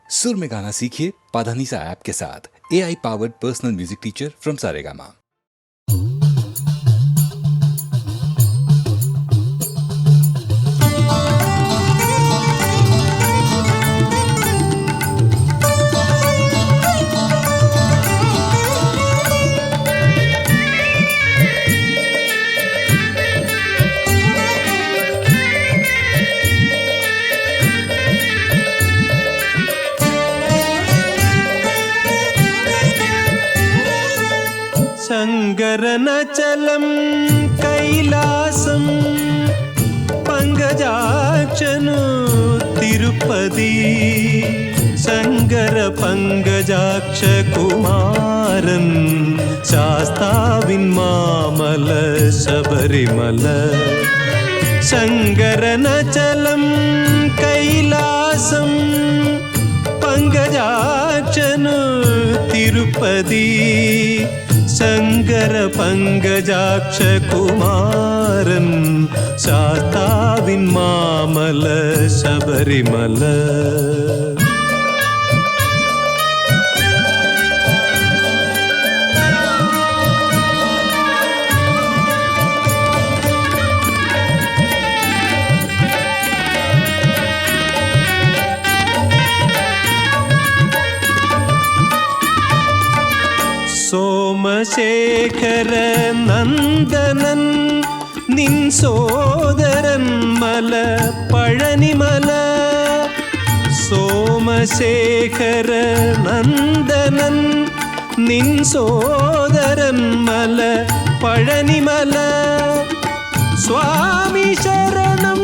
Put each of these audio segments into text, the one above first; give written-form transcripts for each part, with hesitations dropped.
सुर में गाना सीखिए पाधानीसा ऐप के साथ। AI powered personal music teacher from Saregama. ശങ്കരനചലം കൈലാസം പങ്കജാക്ഷനു തിരുപ്പതി ശങ്കര പങ്കജാക്ഷ കുമാരൻ ശാസ്താവിൻ മാമല ശബരിമല ശങ്കരനചലം കൈലാസം പങ്കജാക്ഷനു തിരുപ്പതി ശങ്കര പങ്കജാക്ഷ കുമാരൻ ശാസ്താവിൻ മാമല ശബരിമല സോമശേഖര നന്ദനൻ നിൻ സോദരൻ മല പഴനിമല സോമശേഖര നന്ദനൻ നിൻ സോദരൻ മല പഴനിമല സ്വാമി ശരണം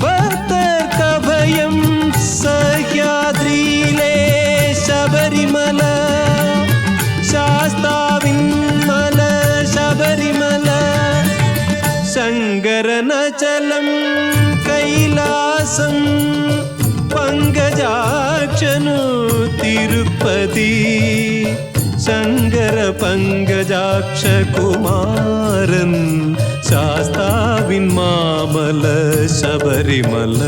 ഭക്തകഭയം സഹ്യാദ്രിയിലെ ശബരിമല ശാസ്താവിൻ മല ശബരിമല ശങ്കരനചലം കൈലാസം പങ്കജാക്ഷനു തിരുപ്പതി ശങ്കര പങ്കജാക്ഷ കുമാരൻ ശാസ്താവിൻ മാമല ശബരിമല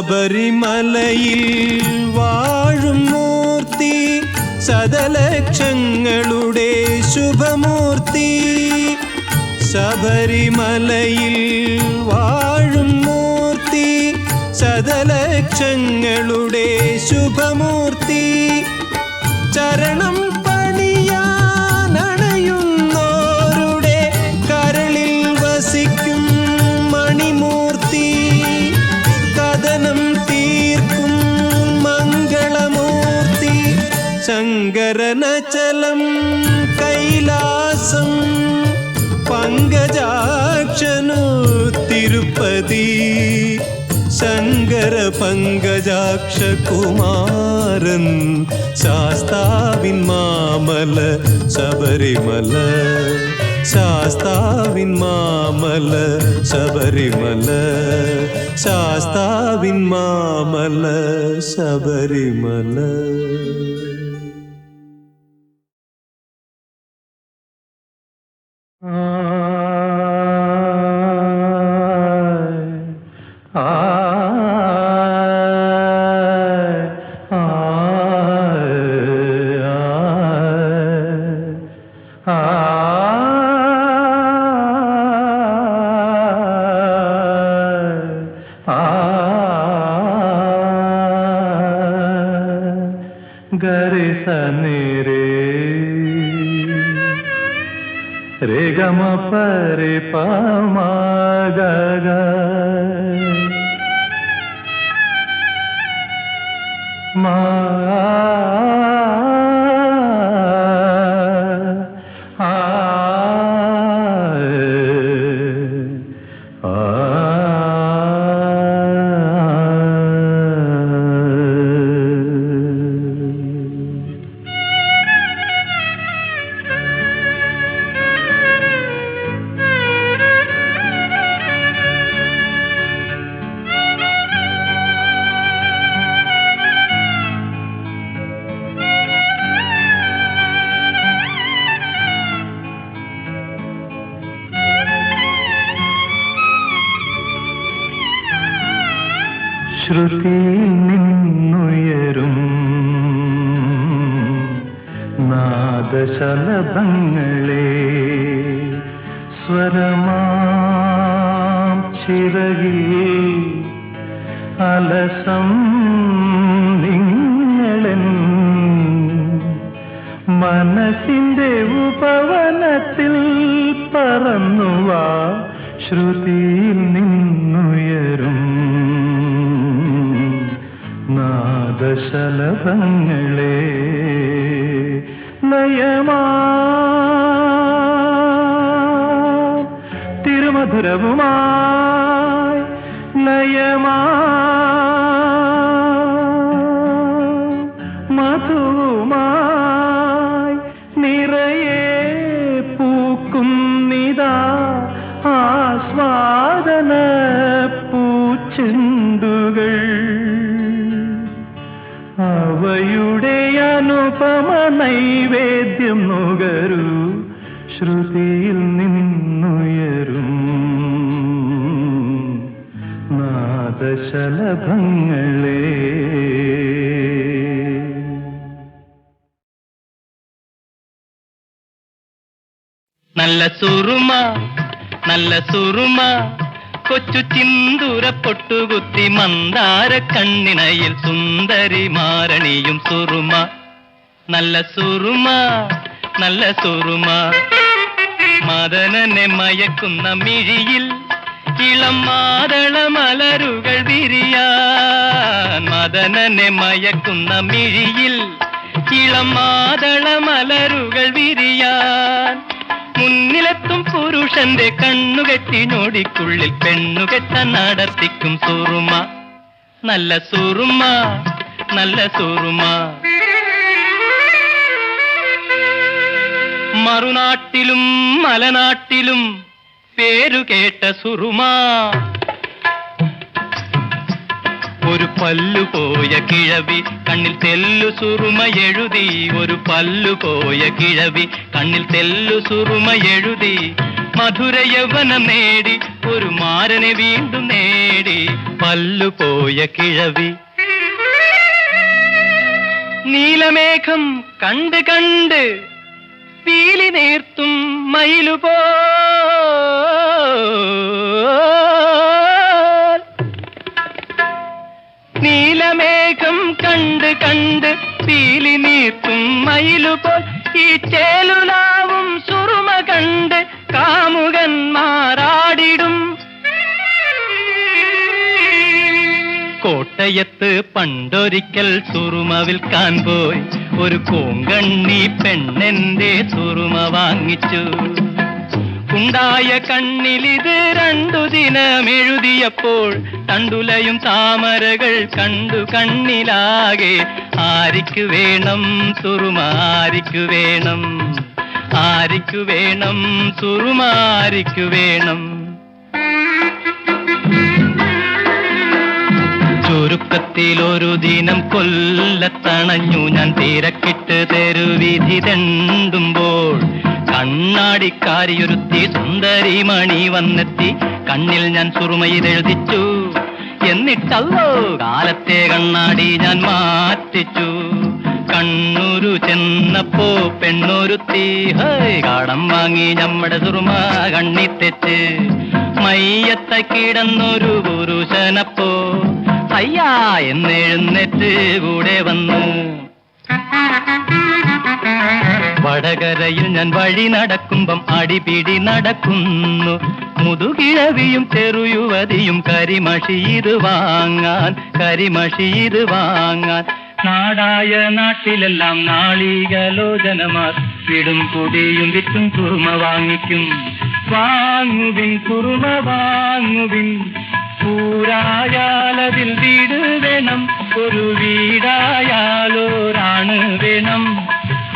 ശബരിമലയിൽ വാഴും മൂർത്തി ശതലക്ഷങ്ങളുടെ ശുഭമൂർത്തി ശബരിമലയിൽ വാഴും മൂർത്തി ശതലക്ഷങ്ങളുടെ ശുഭമൂർത്തി ചരണം പണിയാനണയുന്നോരുടെ കരളിൽ വസിക്കും മണിമൂർത്തി കഥനം തീർക്കും മംഗളമൂർത്തി ശങ്കരനചലം കൈലാസം പങ്കജാക്ഷനു തിരുപ്പതി ശങ്കര പങ്കജാക്ഷ കുമാരൻ ശാസ്താവിൻ മാമല ശബരിമല ശാസ്താവിൻ മാമല ശബരിമല ശാസ്താവിൻ മാമല ശബരിമല रे गम परे पमा गा गा मा ശ്രുതിയിൽ നിന്നുയരും നാദശലഭങ്ങളെ സ്വരമാം ചിറകിൽ അലസം നിങ്ങളൻ മനസ്സിന്റെ ഉപവനത്തിൽ പറന്നുവാ ശ്രുതിയിൽ നിന്നുയരും നാദശലഭങ്ങളെ ലയമാ തിരുമധുരവുമായി ലയമാ മധുവുമായി നിറയെ പൂക്കുന്നിതാ ആസ്വാദന പൂച്ചെണ്ടുകൾ അവയുടെ അനുപമ നൈവേദ്യം നുകരൂ ശ്രുതിയിൽ നിന്നുയരും നാദശലഭങ്ങളെ നല്ല സുറുമ നല്ല സുറുമ കൊച്ചു ചിന്തൂര പൊട്ടുകുത്തി മന്ദാര കണ്ണിണയിൽ സുന്ദരി മാരണിയും സുറുമ നല്ല സുറുമ നല്ല സുറുമ മദനനെ മയക്കുന്ന മിഴിയിൽ ഇളം മാതള മലരുകൾ വിരിയാൻ മദനനെ മയക്കുന്ന മിഴിയിൽ ഇളം മാതള മലരുകൾ വിരിയാൻ മുന്നിലെത്തും പുരുഷന്റെ കണ്ണുകെട്ടി ഞൊടിക്കുള്ളിൽ പെണ്ണുകെട്ട നടത്തിക്കും സുറുമ നല്ല സുറുമ നല്ല സുറുമ മറുനാട്ടിലും മലനാട്ടിലും പേരുകേട്ട സുറുമ ഒരു പല്ലുപോയ കിഴവി കണ്ണിൽ തെല്ലു സുറുമ എഴുതി ഒരു പല്ലുപോയ കിഴവി കണ്ണിൽ തെല്ലു സുറുമ എഴുതി മധുര യൗവനം നേടി ഒരു മാരനെ വീണ്ടും നേടി പല്ലുപോയ കിഴവി നീലമേഘം കണ്ട് കണ്ട് പീലി നേർത്തും മയിലുപോ നീലമേഘം കണ്ട് കണ്ട് പീലി നീർത്തും മയിലുപോൽ ഈ ചേലുലാവും സുറുമ കണ്ട് കാമുകന്മാരാടിടും കോട്ടയത്ത് പണ്ടൊരിക്കൽ സുറുമ വിൽക്കാൻ പോയി ഒരു കോങ്കണ്ണി പെണ്ണെന്റെ സുറുമ വാങ്ങിച്ചു ഉണ്ടായ കണ്ണിലിത് 2 ദിനം എഴുതിയപ്പോൾ തണ്ടുലയും താമരകൾ കണ്ടു കണ്ണിലാകെ ആരിക്കു വേണം സുറുമ ആരിക്കു വേണം ആരിക്കു വേണം സുറുമ ആരിക്കു വേണം ചുരുക്കത്തിലൊരു ദിനം കൊല്ലത്തണഞ്ഞു ഞാൻ തിരക്കിട്ട് തെരുവിധി തെണ്ടുമ്പോൾ കണ്ണാടിക്കാരിയൊരുത്തി സുന്ദരി മണി വന്നെത്തി കണ്ണിൽ ഞാൻ സുറുമയിലെഴുതിച്ചു എന്നിട്ടല്ലോ കാലത്തെ കണ്ണാടി ഞാൻ മാറ്റിച്ചു കണ്ണൂരു ചെന്നപ്പോ പെണ്ണൊരുത്തി കടം വാങ്ങി നമ്മുടെ സുറുമ കണ്ണി തെച്ച് മയ്യത്ത കിടന്നൊരു പുരുഷനപ്പോ അയ്യാ എന്നെഴുന്നേറ്റ് കൂടെ വന്നു വടകരയിൽ ഞാൻ വഴി നടക്കുമ്പം അടിപിടി നടക്കുന്നു മുതുകിഴവിയും ചെറുയുവതിയും കരിമഷി ഇത് വാങ്ങാൻ നാടായ നാട്ടിലെല്ലാം നാളികലോചനമാർ വിടും കുടിയും വിറ്റും കുറുമ വാങ്ങിക്കും വാങ്ങുവിൻ കുറുമ വാങ്ങുവിൻ ൂരായാലതിൽ വീട് വേണം ഒരു വീടായാലോരാണ് വേണം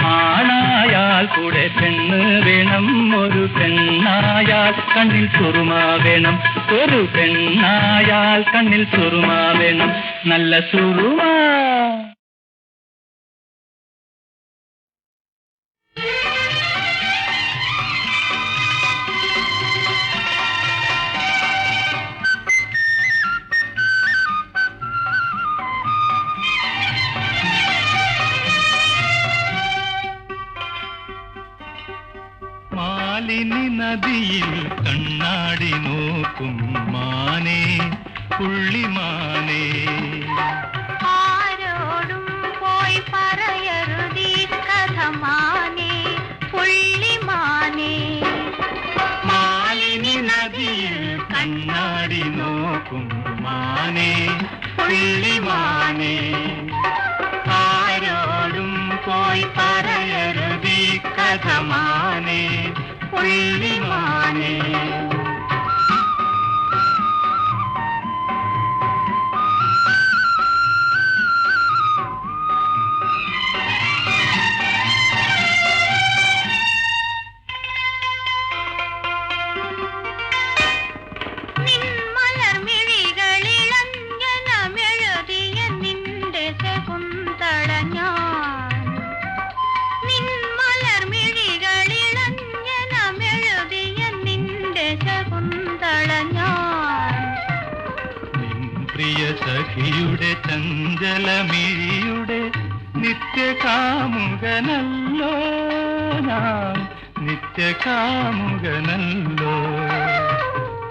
ആണായാൽ കൂടെ പെണ്ണ് വേണം ഒരു പെണ്ണായാൽ കണ്ണിൽ സുറുമ വേണം ഒരു പെണ്ണായാൽ കണ്ണിൽ സുറുമ വേണം നല്ല സുറുമ മാനേ പുള്ളിമാനേ. ആരോടും പോയി പറയരുതീ കഥ മാനേ പുള്ളിമാനേ. മാലിനി നദിയിൽ കണ്ണാടി നോക്കും മാനേ പുള്ളിമാനേ. ആരോടും പോയി പറയരുതീ കഥ മാനേ പുള്ളിമാനേ. സഖിയുടെ ചഞ്ചലമിഴിയുടെ നിത്യകാമുകനല്ലോ ഞാൻ, നിത്യകാമുകനല്ലോ.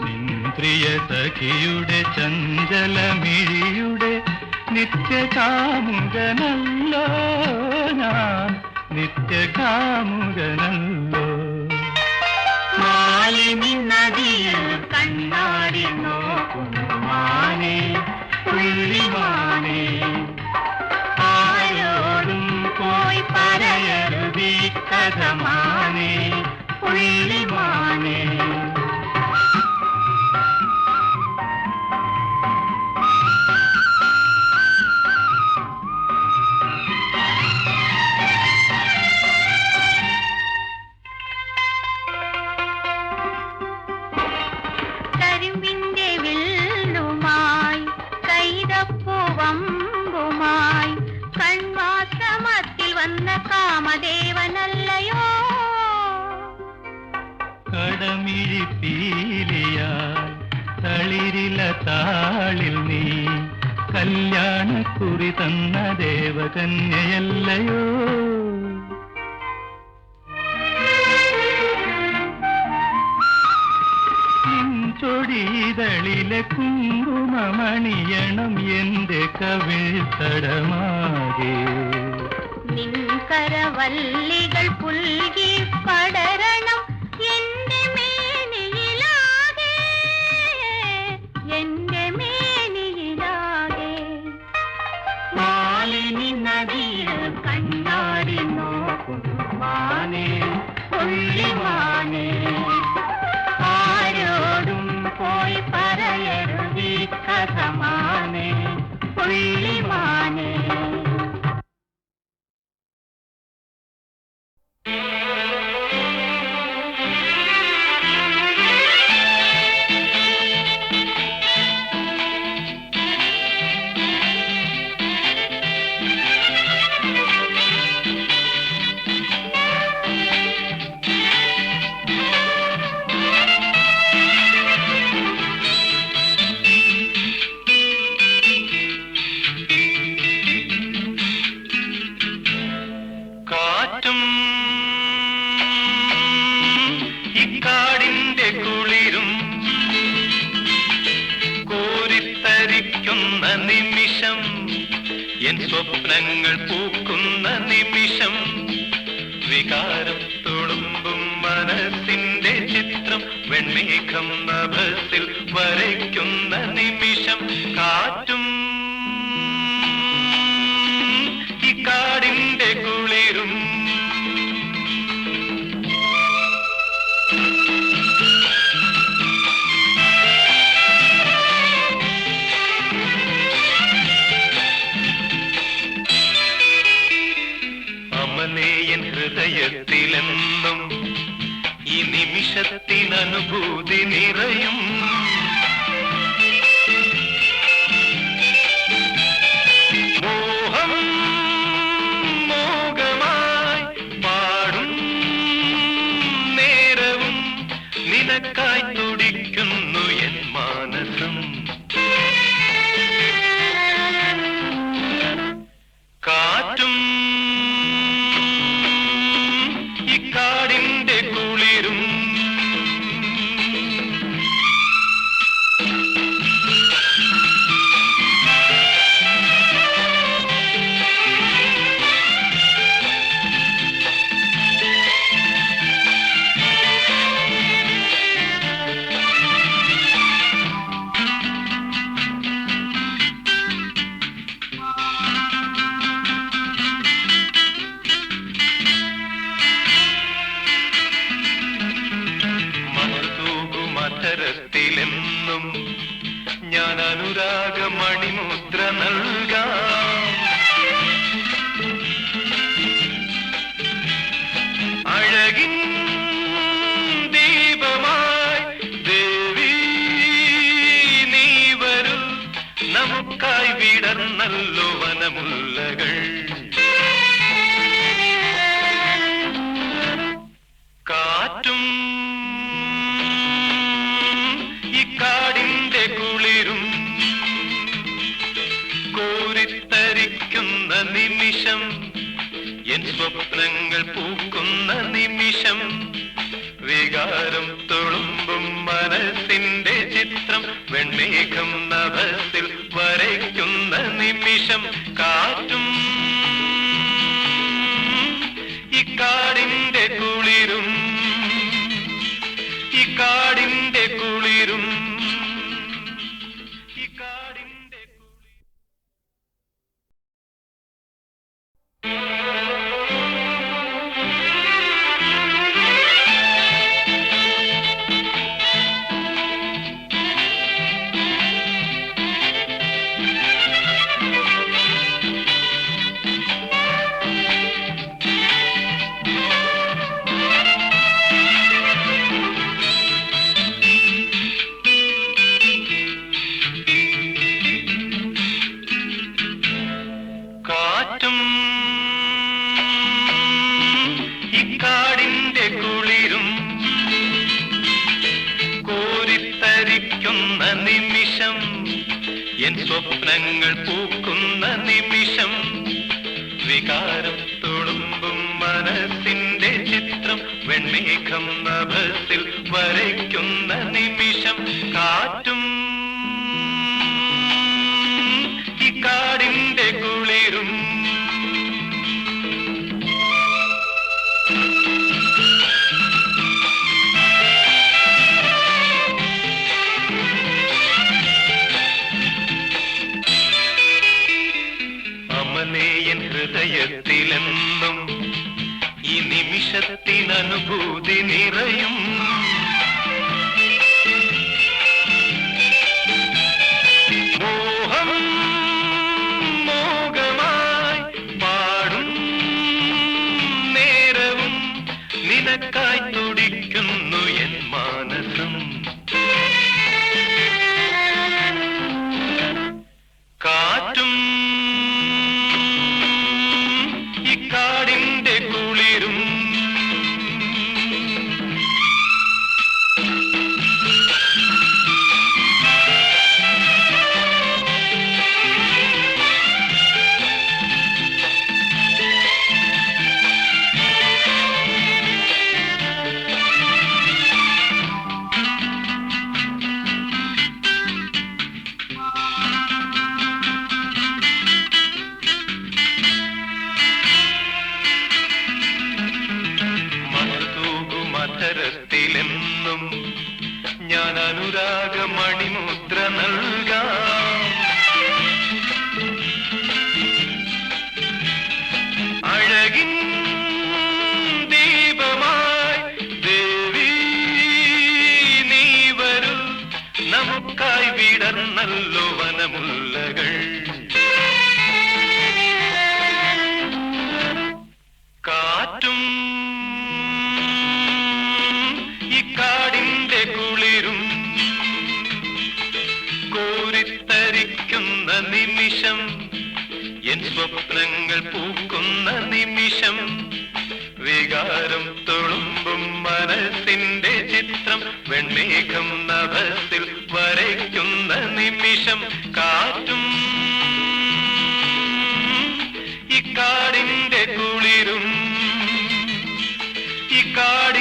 നിൻ പ്രിയ സഖിയുടെ ചഞ്ചലമിഴിയുടെ നിത്യകാമുകനല്ലോ ഞാൻ, നിത്യകാമുകനല്ലോ. മാലിനി നദിയിൽ കണ്ണാടി നോക്കും മാനേ പുള്ളിമാനേ. ആരോടും പോയി പറയരുതീ കഥ മാനേ പുള്ളിമാനേ. കാമദേവനല്ലയോ കടമിഴിപ്പീലിയാൽ തളിരില താളിൽ നീ കല്യാണക്കുറി തന്ന ദേവകന്യയല്ലയോ. ചൊടിതളിലെ കുങ്കുമമണിയണം എന്റെ കവിൾ തടമാകെ. നിൻ കരവല്ലികൾ പുൽകി പടരണം എന്റെ മേനിയിലാകെ, എന്റെ മേനിയിലാകെ. മാലിനി നദിയിൽ കണ്ണാടി നോക്കും മാനേ പുള്ളിമാനേ. ആരോടും പോയി പറയരുതീ കഥ മാനേ പുള്ളിമാനേ. ഇക്കാടിന്റെ കുളിരും കോരിത്തരിക്കുന്ന നിമിഷം, എൻ സ്വപ്നങ്ങൾ പൂക്കുന്ന നിമിഷം, വികാരം തുളുമ്പും മനസ്സിന്റെ ചിത്രം വെൺമേഘം നഭസിൽ വരയ്ക്കുന്ന നിമിഷം, കാറ്റും ഇക്കാടിന്റെ കുളിരും. അമലേയൻ ഹൃദയത്തിലെന്നും ഈ നിമിഷത്തിനനുഭൂതി നിറയും. ഞാൻ അനുരാഗ മണിമുദ്ര നൽകാം. അഴകിൻ ദീപമായി ദേവി നീ വരൂ, നമുക്കായി വിടർന്നല്ലോ വനമുല്ലകൾ. കാറ്റും ഇക്കാടിന്റെ കുളിരും കോരിത്തരിക്കുന്ന നിമിഷം, എൻ സ്വപ്നങ്ങൾ പൂക്കുന്ന നിമിഷം, വികാരം തുളുമ്പും മനസ്സിന്റെ ചിത്രം വെണ്ണേകം നഭത്തിൽ വരയ്ക്കുന്ന നിമിഷം. കാറ്റും ഇക്കാടിന്റെ കുളിരും ഇക്കാടിന്റെ കുളിരും ഇക്കാടിന്റെ കുളിരും. കാറ്റും ഇക്കാടിന്റെ കുളിരും കോരിത്തരിക്കുന്ന നിമിഷം, എൻ സ്വപ്നങ്ങൾ പൂക്കുന്ന നിമിഷം, വികാരം തുളുമ്പും മനസ്സിന്റെ ചിത്രം വെണ്ണേകം നഭത്തിൽ വരയ്ക്കുന്ന നിമിഷം. കാറ്റും ഇക്കാടിന്റെ കുളിരും അമലേ എൻ ഹൃദയത്തിലെന്നും ഈ നിമിഷത്തിനനുഭൂതി നിറയും. മോഹം മോഹമായി പാടും നേരവും നിനക്കായി തുടിക്കുന്നു എൻ മാനസം. കാറ്റും ഇക്കാടിന്റെ കുളിരും മധുരത്തിലെന്നും ഞാൻ അനുരാഗ മണിമുദ്ര നൽകാം. അഴകിൻ ദീപമായി ദേവി നീ വരൂ, നമുക്കായി വിടർന്നല്ലോ വനമുല്ലകൾ. കാറ്റും ഇക്കാടിന്റെ കുളിരും കോരിത്തരിക്കുന്ന നിമിഷം, എൻ സ്വപ്നങ്ങൾ പൂക്കുന്ന നിമിഷം, വികാരം തുളുമ്പും മനസ്സിന്റെ ചിത്രം വെണ്ണേകം നഭത്തിൽ വരയ്ക്കുന്ന നിമിഷം. കാറ്റും ഇക്കാടിന്റെ കുളിരും ഇക്കാട്